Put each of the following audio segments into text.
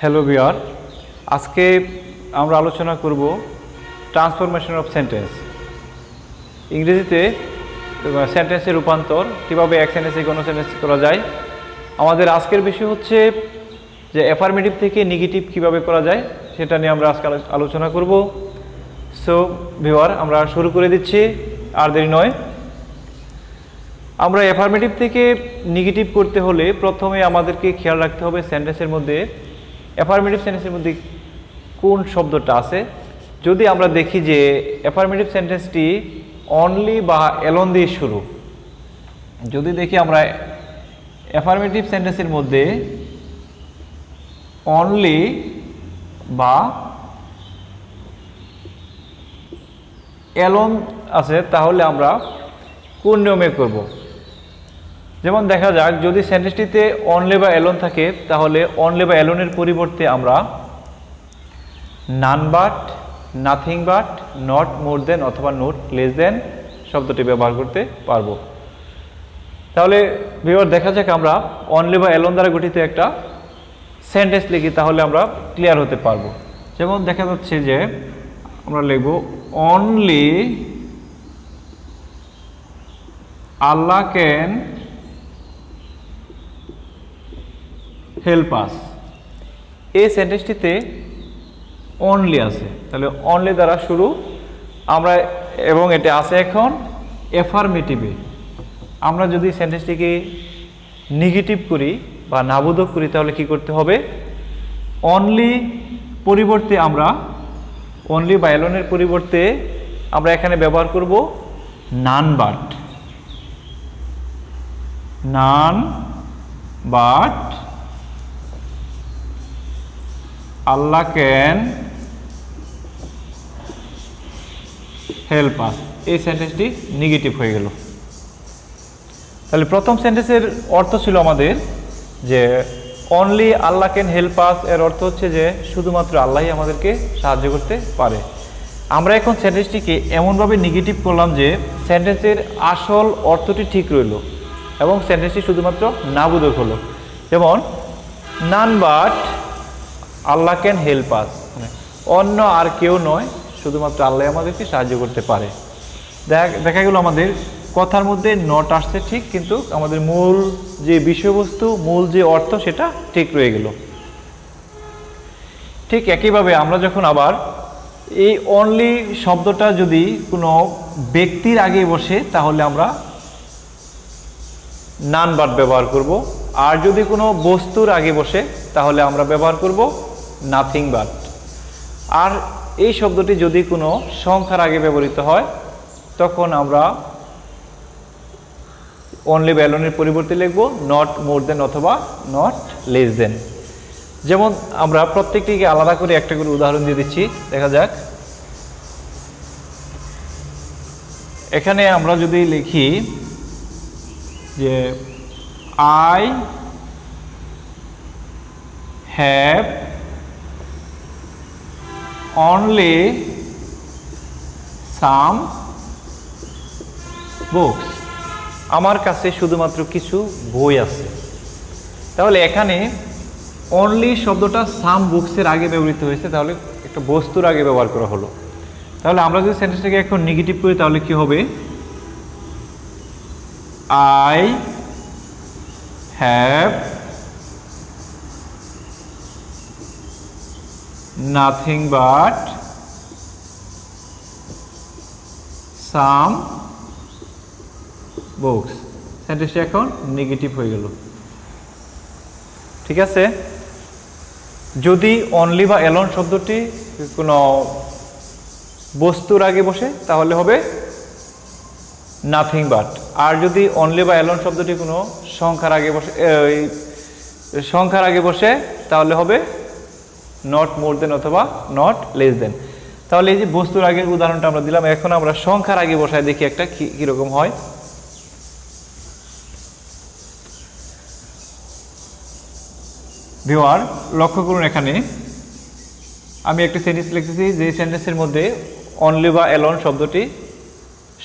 Hello viewer, আজকে আমরা আলোচনা করব ট্রান্সফরমেশন অফ সেন্টেন্স। ইংরেজিতে সেন্টেন্সের রূপান্তর কীভাবে এক সেন্টেন্সে কোনো সেন্টেন্স করা যায়। আমাদের আজকের বিষয় হচ্ছে যে অ্যাফার্মেটিভ থেকে নেগেটিভ কীভাবে করা যায় সেটা নিয়ে আমরা আজকে আলোচনা করব। সো ভিউয়ার, আমরা শুরু করে দিচ্ছি, আর দেরি নয়। আমরা অ্যাফার্মেটিভ থেকে নেগেটিভ করতে হলে প্রথমে আমাদেরকে খেয়াল রাখতে হবে সেন্টেন্সের মধ্যে অ্যাফার্মেটিভ সেন্টেন্সের মধ্যে কোন শব্দটা আছে। যদি আমরা দেখি যে অ্যাফার্মেটিভ সেন্টেন্সটি অনলি বা অ্যালোন দিয়ে শুরু, যদি দেখি আমরা অ্যাফার্মেটিভ সেন্টেন্সের মধ্যে অনলি বা অ্যালোন আছে, তাহলে আমরা কোন নিয়মে করব। যেমন দেখা যাক, যদি সেন্টেন্সটিতে অনলি বা অ্যালোন থাকে তাহলে অনলি বা অ্যালোনের পরিবর্তে আমরা none but, nothing but, not more than অথবা নট লেস দেন শব্দটি ব্যবহার করতে পারবো। তাহলে ভিউয়ার, দেখা যাক আমরা অনলি বা অ্যালোন দ্বারা গঠিত একটা সেন্টেন্স লিখি, তাহলে আমরা ক্লিয়ার হতে পারবো। যেমন দেখা যাচ্ছে যে আমরা লিখব only Allah can help us. এই সেন্টেন্সটিতে অনলি আছে, তাহলে অনলি দ্বারা শুরু আমরা, এবং এটা আছে এখন অ্যাফার্মেটিভে। আমরা যদি সেন্টেন্সটিকে নেগেটিভ করি বা নাবোধক করি তাহলে কি করতে হবে? অনলি পরিবর্তে আমরা অনলি বা অ্যালোনের পরিবর্তে আমরা এখানে ব্যবহার করব none but. None but Allah can help us. এই সেন্টেন্সটি নেগেটিভ হয়ে গেল। তাহলে প্রথম সেন্টেন্সের অর্থ ছিল আমাদের যে only Allah can help us, এর অর্থ হচ্ছে যে শুধুমাত্র আল্লাহই আমাদেরকে সাহায্য করতে পারে। আমরা এখন সেন্টেন্সটিকে এমনভাবে নেগেটিভ করলাম যে সেন্টেন্সের আসল অর্থটি ঠিক রইল এবং সেন্টেন্সটি শুধুমাত্র নাবোধক হলো। যেমন none but Allah can help us, মানে অন্য আর কেউ নয়, শুধুমাত্র আল্লাহ আমাদেরকে সাহায্য করতে পারে। দেখা গেল আমাদের কথার মধ্যে নট আসছে ঠিক, কিন্তু আমাদের মূল যে বিষয়বস্তু, মূল যে অর্থ সেটা ঠিক রয়ে গেল। ঠিক একইভাবে আমরা যখন আবার এই অনলি শব্দটা যদি কোনো ব্যক্তির আগে বসে তাহলে আমরা নান বাট ব্যবহার করব, আর যদি কোনো বস্তুর আগে বসে তাহলে আমরা ব্যবহার করব নাথিং বাট। আর এই শব্দটি যদি কোনো সংখ্যার আগে ব্যবহৃত হয় তখন আমরা অনলি বা অ্যালোনের পরিবর্তে লিখব নট মোর দেন অথবা নট লেস দেন। যেমন আমরা প্রত্যেকটিকে আলাদা করে একটা করে উদাহরণ দিয়ে দিচ্ছি, দেখা যাক। এখানে আমরা যদি লিখি যে I have only some books, আমার কাছে শুধুমাত্র কিছু বই আছে। তাহলে এখানে অনলি শব্দটা সাম বুকসের আগে ব্যবহৃত হয়েছে, তাহলে একটা বস্তুর আগে ব্যবহার করা হলো। তাহলে আমরা যদি সেন্টেন্সটাকে এখন নেগেটিভ করি তাহলে কি হবে? I have nothing but some books। সেন্টেন্সটা এখন নেগেটিভ হয়ে গেল। ঠিক আছে। যদি অনলি বা অ্যালোন শব্দটি কোনো বস্তুর আগে বসে তাহলে হবে নাথিং বাট, আর যদি অনলি বা অ্যালোন শব্দটি কোনো সংখ্যার আগে বসে তাহলে হবে নট মোর দেন অথবা নট লেস দেন। তাহলে এই যে বস্তুর আগের উদাহরণটা আমরা দিলাম, এখন আমরা সংখ্যার আগে বসায় দেখি একটা কিরকম হয়। ভিউয়ার, লক্ষ্য করুন, এখানে আমি একটা সেন্টেন্স লিখতেছি যে সেন্টেন্সের মধ্যে অনলি বা অ্যালোন শব্দটি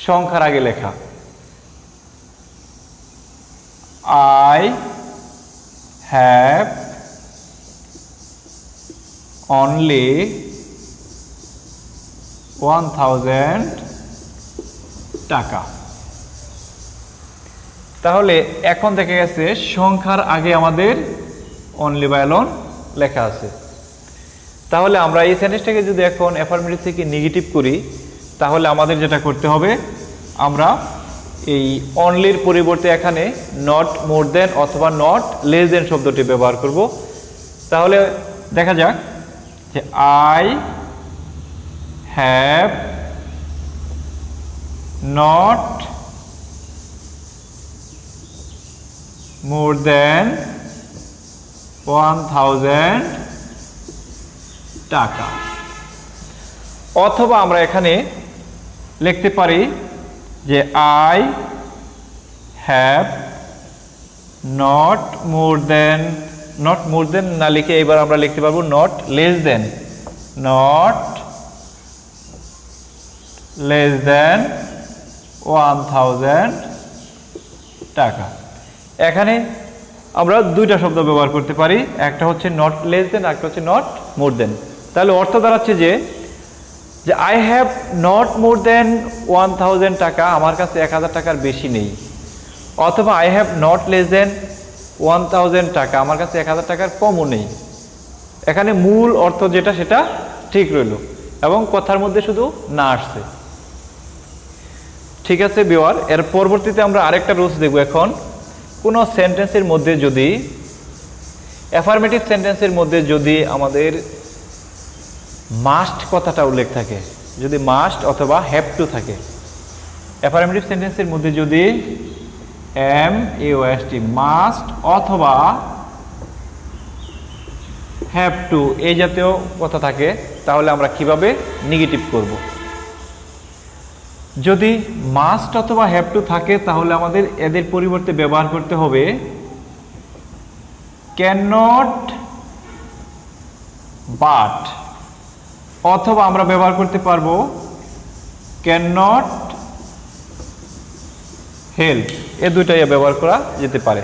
সংখ্যার আগে লেখা। I have only 1000 টাকা। তাহলে এখন দেখা গেছে সংখ্যার আগে আমাদের অনলি বা অ্যালোন লেখা আছে। তাহলে আমরা এই সেন্টেন্সটাকে যদি এখন অ্যাফার্মেটিভ থেকে নেগেটিভ করি তাহলে আমাদের যেটা করতে হবে, আমরা এই অনলির পরিবর্তে এখানে নট মোর দেন অথবা নট লেস দেন শব্দটি ব্যবহার করব। তাহলে দেখা যাক যে আই হ্যাভ নট মোর দেন 1000 টাকা। অথবা আমরা এখানে লিখতে পারি যে আই হ্যাভ নট মোর দেন না লিখে এবার আমরা লিখতে পারবো নট লেস দেন 1000 টাকা। এখানে আমরা দুইটা শব্দ ব্যবহার করতে পারি, একটা হচ্ছে নট লেস দেন, একটা হচ্ছে নট মোর দেন। তাহলে অর্থ দাঁড়াচ্ছে যে আই হ্যাভ নট মোর দেন 1000 টাকা, আমার কাছে 1000 টাকার বেশি নেই। অথবা I have not less than 1000 টাকা, আমার কাছে 1000 টাকার কমও নেই। এখানে মূল অর্থ যেটা সেটা ঠিক রইল এবং কথার মধ্যে শুধু না আসছে। ঠিক আছে ভিউয়ার, এর পরবর্তীতে আমরা আরেকটা রুলস দেখব। এখন কোনো সেন্টেন্সের মধ্যে যদি অ্যাফার্মেটিভ সেন্টেন্সের মধ্যে যদি আমাদের মাস্ট কথাটা উল্লেখ থাকে, যদি মাস্ট অথবা হ্যাভ টু থাকে, অ্যাফার্মেটিভ সেন্টেন্সের মধ্যে যদি MAST মাস্ট অথবা হ্যাভ টু এই জাতীয় কথা থাকে তাহলে আমরা কিভাবে নেগেটিভ করব। যদি মাস্ট অথবা হ্যাভ টু থাকে তাহলে আমাদের এদের পরিবর্তে ব্যবহার করতে হবে ক্যান নট বাট, অথবা আমরা ব্যবহার করতে পারবো ক্যান নট হেল্প। এ দুইটাই ব্যবহার করা যেতে পারে।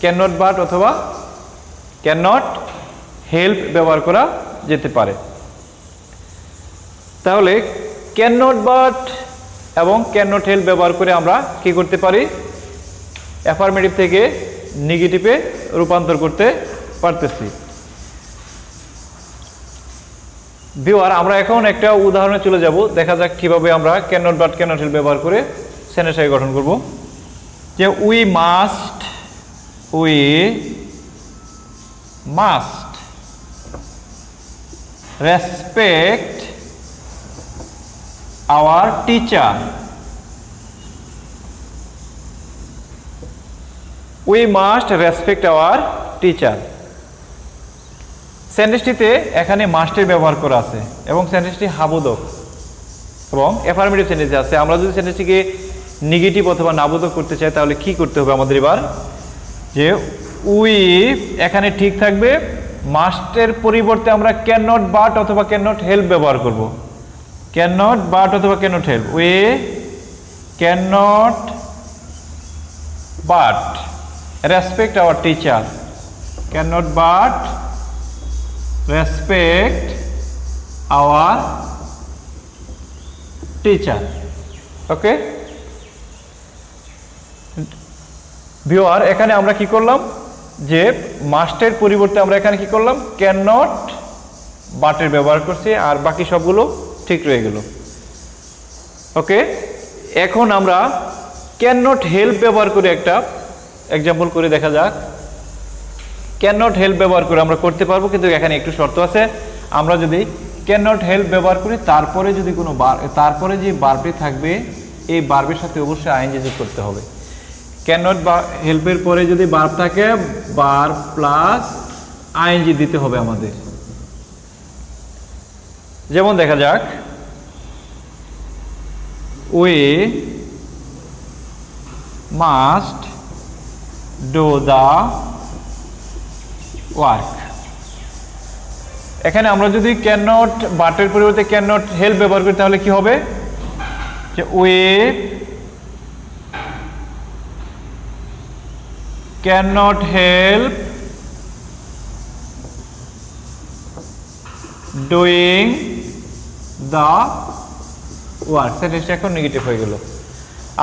ক্যান নট বাট অথবা ক্যান নট হেল্প ব্যবহার করা যেতে পারে। তাহলে ক্যান নট বাট এবং ক্যান নট হেল্প ব্যবহার করে আমরা কি করতে পারি, অ্যাফার্মেটিভ থেকে নেগেটিভে রূপান্তর করতে পারতেছি। ভিউয়ার, আমরা এখন একটা উদাহরণে চলে যাব, দেখা যাক কিভাবে আমরা can not but can not help ব্যবহার করে সেন্টেন্সটাকে গঠন করব। যে we must respect our teacher. We must respect our teacher. সেন্টেন্সটিতে এখানে মাস্টের ব্যবহার করা আছে এবং সেন্টেন্সটি হাবোধক এবং অ্যাফার্মেটিভ সেন্টেন্সে আছে। আমরা যদি সেন্টেন্সটিকে নেগেটিভ অথবা নাবোধক করতে চাই তাহলে কি করতে হবে আমাদের এবার, যে উই এখানে ঠিক থাকবে, মাস্টের পরিবর্তে আমরা ক্যান নট বাট অথবা ক্যান নট হেল্প ব্যবহার করব। ক্যান নট বাট অথবা can not help. We can not but respect our teacher. Can not but respect our teacher. Okay viewer, এখানে আমরা কি করলাম, যে মাস্টের পরিবর্তে আমরা এখানে কি করলাম, ক্যান নট বাটের ব্যবহার করছি, আর বাকি সবগুলো ঠিক রয়ে গেল। ওকে, এখন আমরা ক্যান নট হেল্প ব্যবহার করে একটা এক্সাম্পল করে দেখা যাক। ক্যান নট হেল্প ব্যবহার করে আমরা করতে পারবো, কিন্তু এখানে একটু শর্ত আছে। আমরা যদি ক্যান নট হেল্প ব্যবহার করি তারপরে যদি কোনো তারপরে যে বার্বটি থাকবে এই বার্বের সাথে অবশ্যই আইএনজি যোগ করতে হবে। ক্যান নট হেল্পের পরে যদি বার্ব থাকে বার্ব প্লাস আইএনজি দিতে হবে আমাদের। যেমন দেখা যাক, we must do the work. এখানে আমরা যদি ক্যান নট বাটের পরিবর্তে ক্যান নট হেল্প ব্যবহার করি তাহলে কি হবে, যে we can not help doing the work, সেন্টেন্সটা এখন নেগেটিভ হয়ে গেল।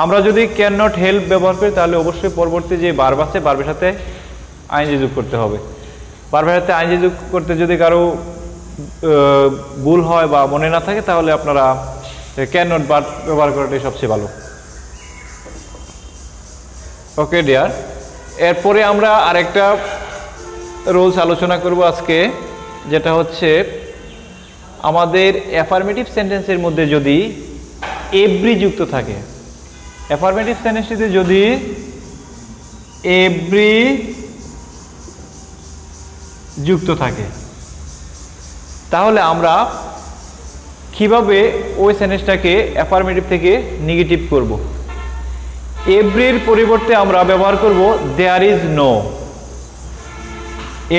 আমরা যদি ক্যান নট হেল্প ব্যবহার করি তাহলে অবশ্যই পরবর্তী যে ভার্ব আছে ভার্বের সাথে আইএনজি যোগ করতে হবে। ভার্বের সাথে আইএনজি যোগ করতে যদি কারো ভুল হয় বা মনে না থাকে তাহলে আপনারা ক্যান নট ভার্ব ব্যবহার করাটাই সবচেয়ে ভালো। ওকে ডিয়ার, এরপরে আমরা আরেকটা রুলস আলোচনা করব আজকে, যেটা হচ্ছে আমাদের অ্যাফার্মেটিভ সেন্টেন্সের মধ্যে যদি এভরি যুক্ত থাকে, অ্যাফার্মেটিভ সেন্টেন্সটিতে যদি এভরি যুক্ত থাকে তাহলে আমরা কিভাবে ওই সেন্টেন্সটাকে অ্যাফার্মেটিভ থেকে নেগেটিভ করব। এভরির পরিবর্তে আমরা ব্যবহার করব দেয়ার ইজ নো।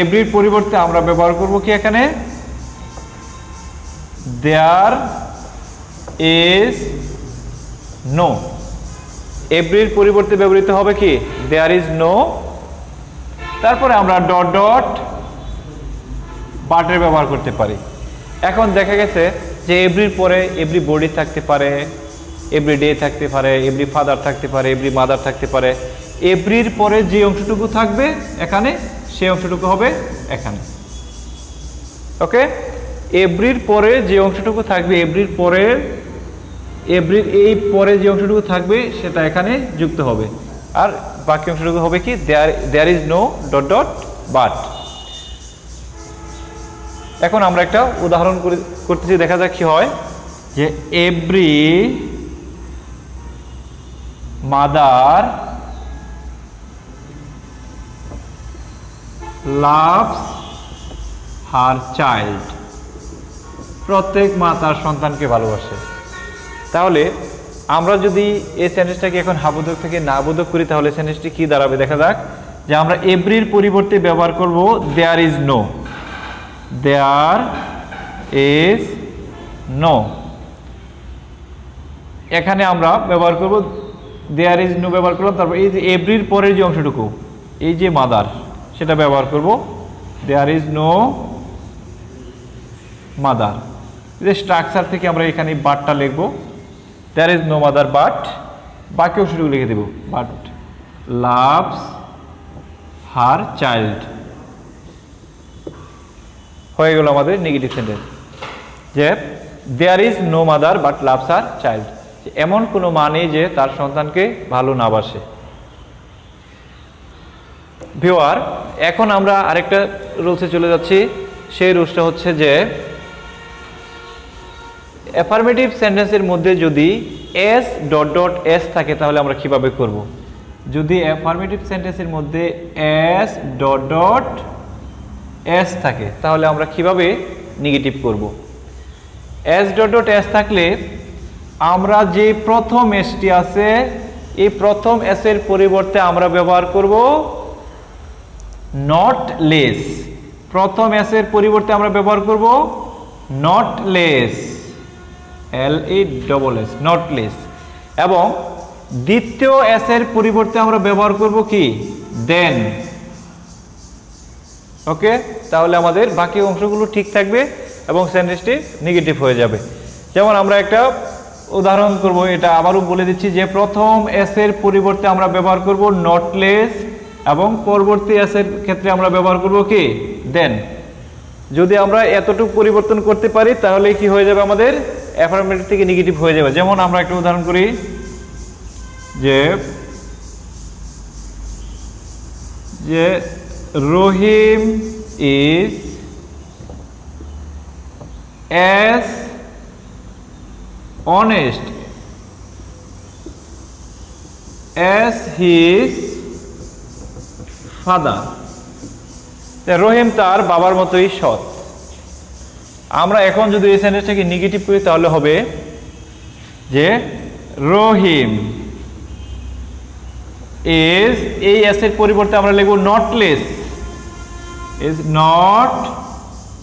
এভরির পরিবর্তে আমরা ব্যবহার করব কি এখানে, দেয়ার ইজ নো। এভরির পরিবর্তে ব্যবহৃত হবে কি, দেয়ার ইজ নো। তারপরে আমরা ডট ডট বাটের ব্যবহার করতে পারি। এখন দেখা গেছে যে এভরির পরে এভরি বডি থাকতে পারে, এভরি ডে থাকতে পারে, এভরি ফাদার থাকতে পারে, এভরি মাদার থাকতে পারে। এভরির পরে যে অংশটুকু থাকবে এখানে সেই অংশটুকু হবে এখানে। ওকে, এভরির পরে যে অংশটুকু থাকবে, এভরির পরে এভরির এই পরে যে অংশটুকু থাকবে সেটা এখানে যুক্ত হবে, আর বাকি অংশটুকু হবে কি, there is no dot dot but. এখন আমরা একটা উদাহরণ করতেছি, দেখা যাক কি হয়। যে every mother loves her child, প্রত্যেক মা তার সন্তানকে ভালোবাসে। তাহলে আমরা যদি এই সেন্টেন্সটাকে এখন হাবোধক থেকে না বোধক করি তাহলে সেন্টেন্সটি কি দাঁড়াবে দেখা যাক। যে আমরা এভরির পরিবর্তে ব্যবহার করব there is no, there is no. এখানে আমরা ব্যবহার করব দেয়ার ইজ নো ব্যবহার করলাম, তারপর এই যে এভরির পরের যে অংশটুকু এই যে মাদার সেটা ব্যবহার করব দেয়ার ইজ নো মাদার। যে স্ট্রাকচার থেকে আমরা এখানে বাটটা লিখব, there is no mother but, বাকি অংশটুকু লিখে দেব বাট লাভস হার চাইল্ড। হয়ে গেল আমাদের নেগেটিভ সেন্টেন্স। যে there is no mother but loves her child, এমন কোনো মা নেই যে তার সন্তানকে ভালো না বাসে। ভিউয়ার, এখন আমরা আরেকটা রুলসে চলে যাচ্ছি। সেই রুলসটা হচ্ছে যে অ্যাফার্মেটিভ সেন্টেন্সের মধ্যে যদি এস ডট ডট এস থাকে তাহলে আমরা কিভাবে করব। যদি অ্যাফার্মেটিভ সেন্টেন্সের মধ্যে এস ডট ডট এস থাকে তাহলে আমরা কিভাবে নেগেটিভ করব। এস ডট ডট এস থাকলে আমরা যে প্রথম এসটি আছে এই প্রথম এস এর পরিবর্তে আমরা ব্যবহার করব নট লেস। প্রথম এস এর পরিবর্তে আমরা ব্যবহার করব not less, LESS, not less. এবং দ্বিতীয় এস এর পরিবর্তে আমরা ব্যবহার করব কি, দেন। ওকে, তাহলে আমাদের বাকি অংশগুলো ঠিক থাকবে এবং সেন্টেন্সটি নেগেটিভ হয়ে যাবে। যেমন আমরা একটা উদাহরণ করব, এটা আবারও বলে দিচ্ছি যে প্রথম এস এর পরিবর্তে আমরা ব্যবহার করব নট লেস এবং পরবর্তী এস এর ক্ষেত্রে আমরা ব্যবহার করব কি, দেন। যদি আমরা এতটুকু পরিবর্তন করতে পারি তাহলে কি হয়ে যাবে, আমাদের অ্যাফার্মেটিভ থেকে নেগেটিভ হয়ে যাবে। যেমন আমরা একটা উদাহরণ করি যে Rahim is as honest as his father. Rahim তার বাবার মতোই সৎ। আমরা এখন যদি এই সেন্টেন্সটাকে নেগেটিভ করি তাহলে হবে যে রহিম ইজ, এই এস এর পরিবর্তে আমরা লিখব not less, is not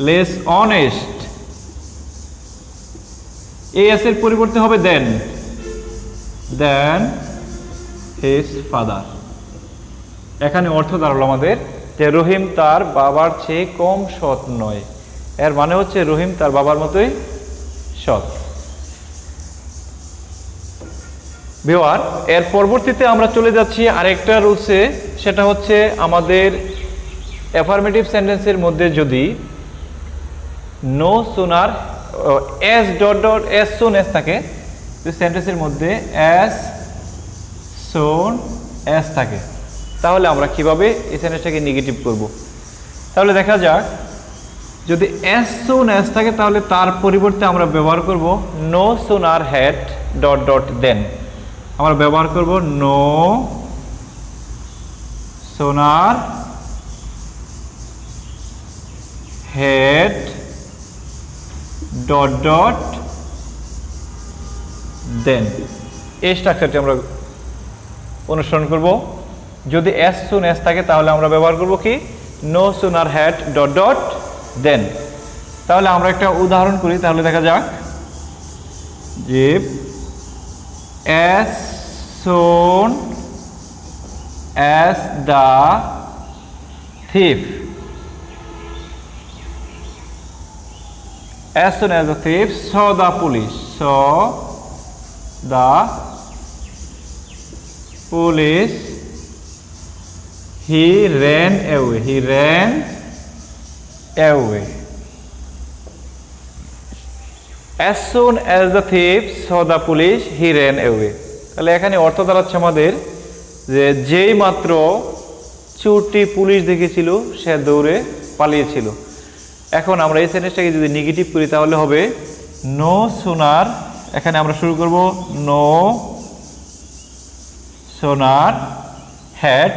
less honest. এই এস এর পরিবর্তে হবে দেন, দেন হিজ ফাদার। এখানে অর্থ দাঁড়ালো আমাদের যে রহিম তার বাবার চেয়ে কম সৎ নয়। এর মানে হচ্ছে রহিম তার বাবার মতোই সৎ। ভিউয়ার, এর পরবর্তীতে আমরা চলে যাচ্ছি আরেকটা রুলসে, সেটা হচ্ছে আমাদের অ্যাফার্মেটিভ সেন্টেন্সের মধ্যে যদি no sooner as dot dot as soon as থাকে, সেন্টেন্সের মধ্যে এস সুন এস থাকে, তাহলে আমরা কিভাবে এই সেন্টেন্সটাকে নেগেটিভ করব। তাহলে দেখা যাক, যদি এস সুন এস থাকে তাহলে তার পরিবর্তে আমরা ব্যবহার করব no sooner had dot dot than. আমরা ব্যবহার করব no sooner had dot dot than. এই স্ট্রাকচারটি আমরা অনুসরণ করব। যদি এস সুন এস থাকে তাহলে আমরা ব্যবহার করব কি no sooner had dot dot than. তাহলে আমরা একটা উদাহরণ করি, তাহলে দেখা যাক যে as soon as the thief, as soon as the thief saw the police, he ran away. As soon as the thief saw the police, he ran away. তাহলে এখানে অর্থ দাঁড়াচ্ছে আমাদের যে যেই মাত্র চোরটি পুলিশ দেখেছিল সে দৌড়ে পালিয়েছিল। এখন আমরা এই সেন্টেন্সটাকে যদি নেগেটিভ করি তাহলে হবে নো সুনার, এখানে আমরা শুরু করব no sooner had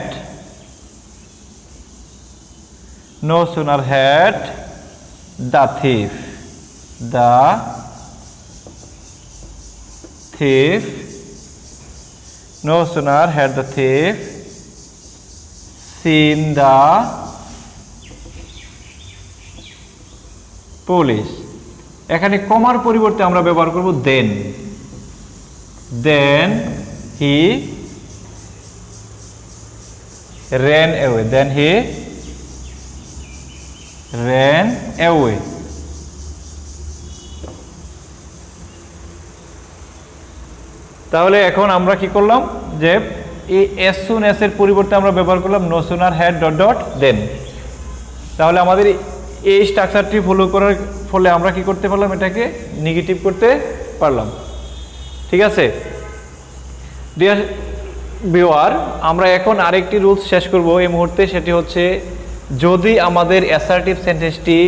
the thief no sooner had the thief seen the police, এখানে কমার পরিবর্তে আমরা ব্যবহার করব then he ran away, তাহলে এখন আমরা কি করলাম যে এই এস সুন এস এর পরিবর্তে আমরা ব্যবহার করলাম no sooner had dot dot than. তাহলে আমাদের এই স্ট্রাকচারটি ফলো করার ফলে আমরা কি করতে পারলাম, এটাকে নেগেটিভ করতে পারলাম। ঠিক আছে ডিয়ার ভিউয়ার, আমরা এখন আরেকটি রুলস শেষ করব এই মুহূর্তে, সেটি হচ্ছে যদি আমাদের অ্যাসার্টিভ সেন্টেন্সটি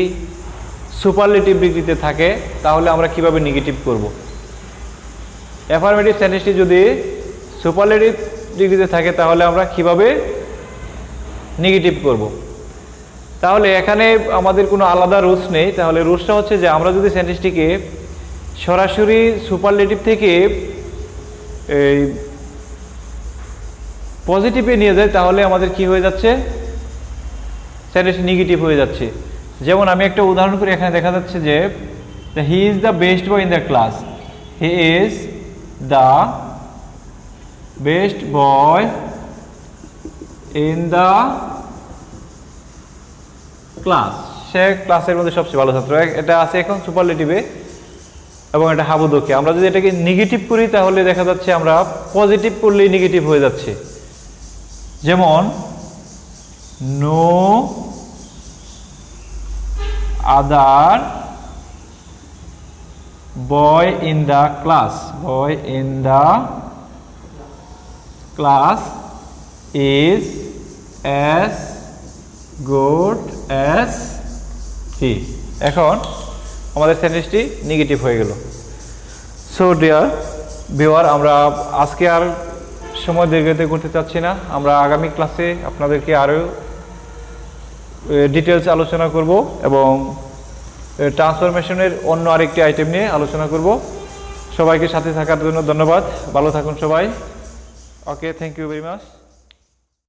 সুপারলেটিভ ডিগ্রিতে থাকে তাহলে আমরা কিভাবে নেগেটিভ করব। অ্যাফার্মেটিভ সেন্টেন্সটি যদি সুপারলেটিভ ডিগ্রিতে থাকে তাহলে আমরা কিভাবে নেগেটিভ করব। তাহলে এখানে আমাদের কোনো আলাদা রুলস নেই। তাহলে রুলসটা হচ্ছে যে আমরা যদি সেন্টেন্সটিকে সরাসরি সুপারলেটিভ থেকে এই পজিটিভে নিয়ে যাই তাহলে আমাদের কি হয়ে যাচ্ছে, সেন্টেন্স নেগেটিভ হয়ে যাচ্ছে। যেমন আমি একটা উদাহরণ করি, এখানে দেখা যাচ্ছে যে he is the best boy in the class, he is the best boy in the class, সে ক্লাসের মধ্যে সবচেয়ে ভালো ছাত্র। এটা আছে এখন সুপারলেটিভে এবং এটা হাবুদকে। আমরা যদি এটাকে নেগেটিভ করি তাহলে দেখা যাচ্ছে আমরা পজিটিভ করলেই নেগেটিভ হয়ে যাচ্ছে। যেমন no other boy in the class is as good as he. এখন আমাদের সেন্টেন্সটি নেগেটিভ হয়ে গেল। সো ডিয়ার ভিউয়ার, আমরা আজকে আর সময় দীর্ঘায়িত করতে চাচ্ছি না। আমরা আগামী ক্লাসে আপনাদেরকে আরও ডিটেলস আলোচনা করব এবং ট্রান্সফরমেশনের অন্য আরেকটি আইটেম নিয়ে আলোচনা করব। সবাইকে সাথে থাকার জন্য ধন্যবাদ। ভালো থাকুন সবাই। ওকে, থ্যাংক ইউ ভেরি মাচ।